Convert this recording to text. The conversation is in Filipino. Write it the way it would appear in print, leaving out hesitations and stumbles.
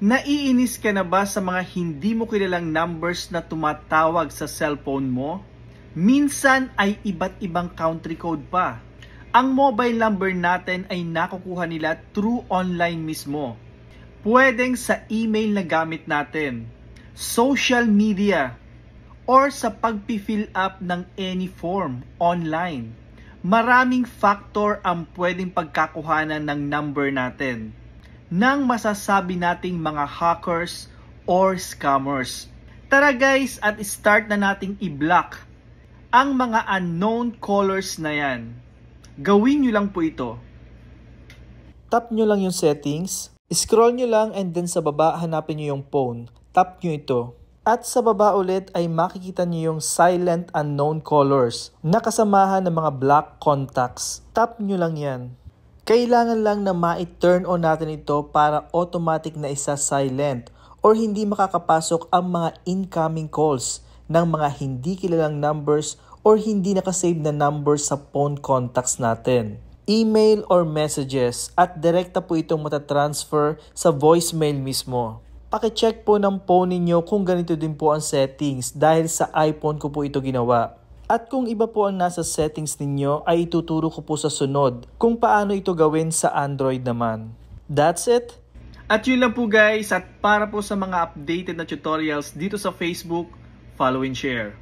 Naiinis ka na ba sa mga hindi mo kilalang numbers na tumatawag sa cellphone mo? Minsan ay iba't ibang country code pa. Ang mobile number natin ay nakukuha nila through online mismo. Pwedeng sa email na gamit natin, social media, or sa pag-fill up ng any form online. Maraming factor ang pwedeng pagkakuhanan ng number natin nang masasabi nating mga hackers or scammers. Tara guys, at start na nating i-block ang mga unknown callers na yan. Gawin nyo lang po ito. Tap nyo lang yung settings, scroll nyo lang and then sa baba hanapin nyo yung phone. Tap nyo ito. At sa baba ulit ay makikita nyo yung silent unknown callers na kasamahan ng mga block contacts. Tap nyo lang yan. Kailangan lang na ma-turn on natin ito para automatic na isa-silent or hindi makakapasok ang mga incoming calls ng mga hindi kilalang numbers or hindi nakasave na numbers sa phone contacts natin. Email or messages at direkta po itong matatransfer sa voicemail mismo. Paki-check po ng phone ninyo kung ganito din po ang settings dahil sa iPhone ko po ito ginawa. At kung iba po ang nasa settings ninyo ay ituturo ko po sa sunod kung paano ito gawin sa Android naman. That's it! At yun lang po guys, at para po sa mga updated na tutorials dito sa Facebook, follow and share.